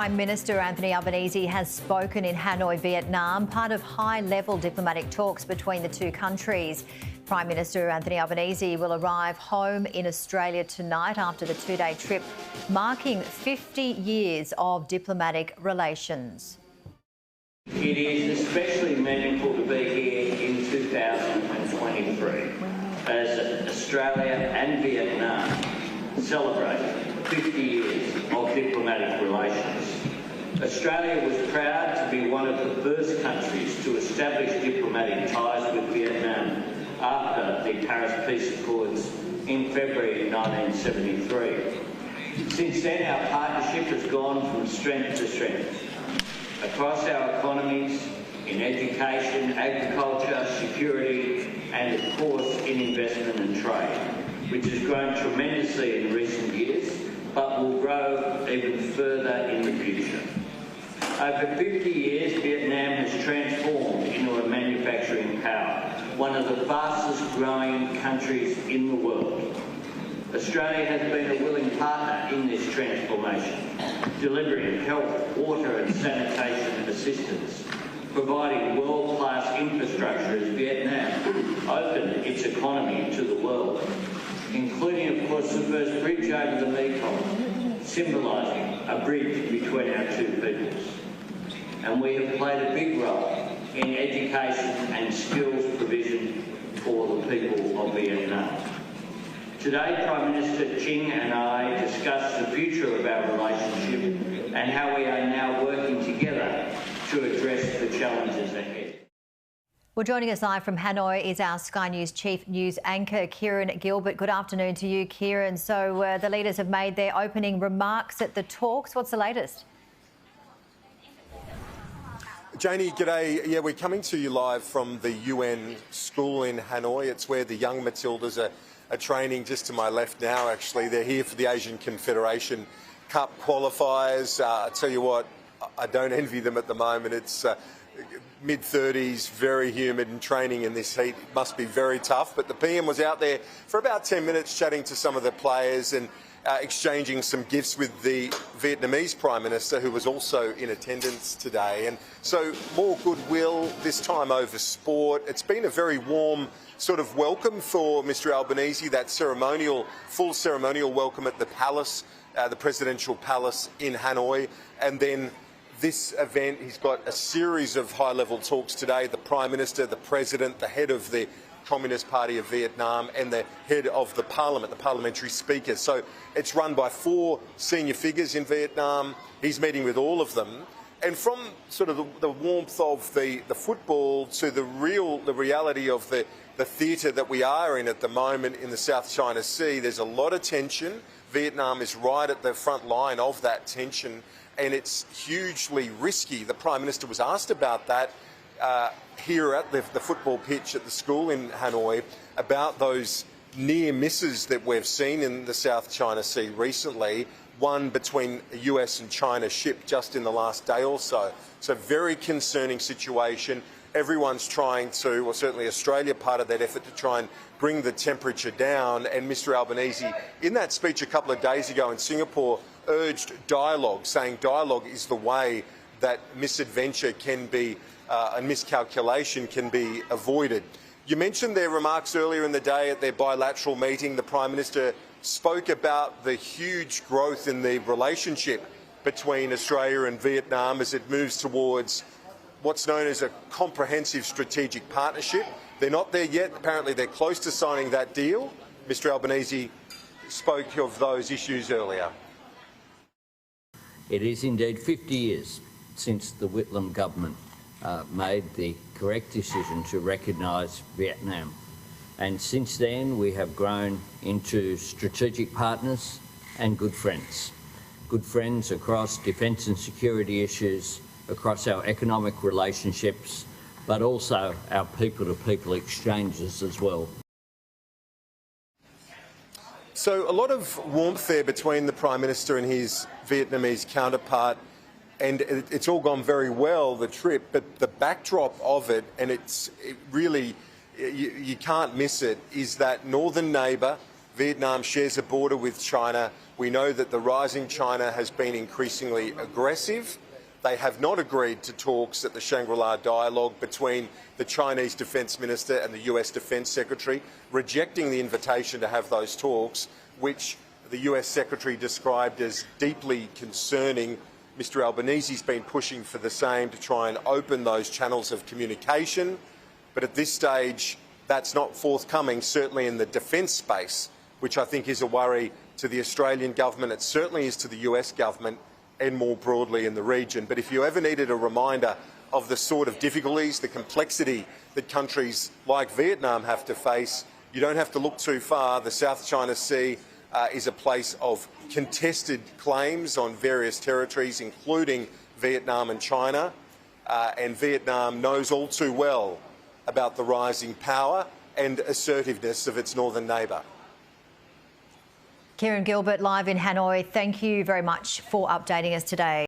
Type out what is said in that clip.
Prime Minister Anthony Albanese has spoken in Hanoi, Vietnam, part of high-level diplomatic talks between the two countries. Prime Minister Anthony Albanese will arrive home in Australia tonight after the two-day trip, marking 50 years of diplomatic relations. It is especially meaningful to be here in 2023 as Australia and Vietnam celebrate 50 years of diplomatic relations. Australia was proud to be one of the first countries to establish diplomatic ties with Vietnam after the Paris Peace Accords in February 1973. Since then, our partnership has gone from strength to strength across our economies, in education, agriculture, security, and of course in investment and trade, which has grown tremendously in recent years, but will grow even further in the future. Over 50 years, Vietnam has transformed into a manufacturing power, one of the fastest growing countries in the world. Australia has been a willing partner in this transformation, delivering health, water and sanitation assistance, providing world-class infrastructure as Vietnam opened its economy to the world, including, of course, the first bridge over the Mekong, symbolising a bridge between our two peoples. And we have played a big role in education and skills provision for the people of Vietnam. Today, Prime Minister Chinh and I discussed the future of our relationship and how we are now working together to address the challenges ahead. Well, joining us live from Hanoi is our Sky News Chief News Anchor, Kieran Gilbert. Good afternoon to you, Kieran. So the leaders have made their opening remarks at the talks. What's the latest? Janie, g'day. Yeah, we're coming to you live from the UN school in Hanoi. It's where the young Matildas are training just to my left now, actually. They're here for the Asian Confederation Cup qualifiers. I tell you what, I don't envy them at the moment. It's mid-30s, very humid, and training in this heat must be very tough. But the PM was out there for about 10 minutes chatting to some of the players and exchanging some gifts with the Vietnamese Prime Minister, who was also in attendance today. And so more goodwill, this time over sport. It's been a very warm sort of welcome for Mr Albanese, that full ceremonial welcome at the palace, the presidential palace in Hanoi. And then this event, he's got a series of high-level talks today. The Prime Minister, the President, the head of the Communist Party of Vietnam and the head of the Parliament, the parliamentary speaker. So it's run by 4 senior figures in Vietnam. He's meeting with all of them. And from sort of the warmth of the football to the reality of the theatre that we are in at the moment in the South China Sea, there's a lot of tension. Vietnam is right at the front line of that tension, and it's hugely risky. The Prime Minister was asked about that here at the football pitch at the school in Hanoi about those near misses that we've seen in the South China Sea recently, one between a US and China ship just in the last day or so. So very concerning situation. Everyone's trying to, or certainly Australia, part of that effort to try and bring the temperature down. And Mr Albanese, in that speech a couple of days ago in Singapore, urged dialogue, saying dialogue is the way that misadventure can be and miscalculation can be avoided. You mentioned their remarks earlier in the day at their bilateral meeting. The Prime Minister spoke about the huge growth in the relationship between Australia and Vietnam as it moves towards what's known as a comprehensive strategic partnership. They're not there yet. Apparently they're close to signing that deal. Mr Albanese spoke of those issues earlier. It is indeed 50 years since the Whitlam government made the correct decision to recognise Vietnam. And since then we have grown into strategic partners and good friends. Good friends across defence and security issues, across our economic relationships, but also our people-to-people exchanges as well. So a lot of warmth there between the Prime Minister and his Vietnamese counterpart, and it's all gone very well, the trip, but the backdrop of it, and you can't miss it, is that northern neighbour, Vietnam shares a border with China, We know that the rising China has been increasingly aggressive. They have not agreed to talks at the Shangri-La dialogue between the Chinese Defence Minister and the US Defence Secretary, rejecting the invitation to have those talks, which the US Secretary described as deeply concerning. Mr Albanese's been pushing for the same to try and open those channels of communication. But at this stage, that's not forthcoming, certainly in the defence space, which I think is a worry to the Australian government. It certainly is to the US government and more broadly in the region. But if you ever needed a reminder of the sort of difficulties, the complexity that countries like Vietnam have to face, you don't have to look too far. The South China Sea is a place of contested claims on various territories, including Vietnam and China. And Vietnam knows all too well about the rising power and assertiveness of its northern neighbour. Kieran, Gilbert live in Hanoi, thank you very much for updating us today.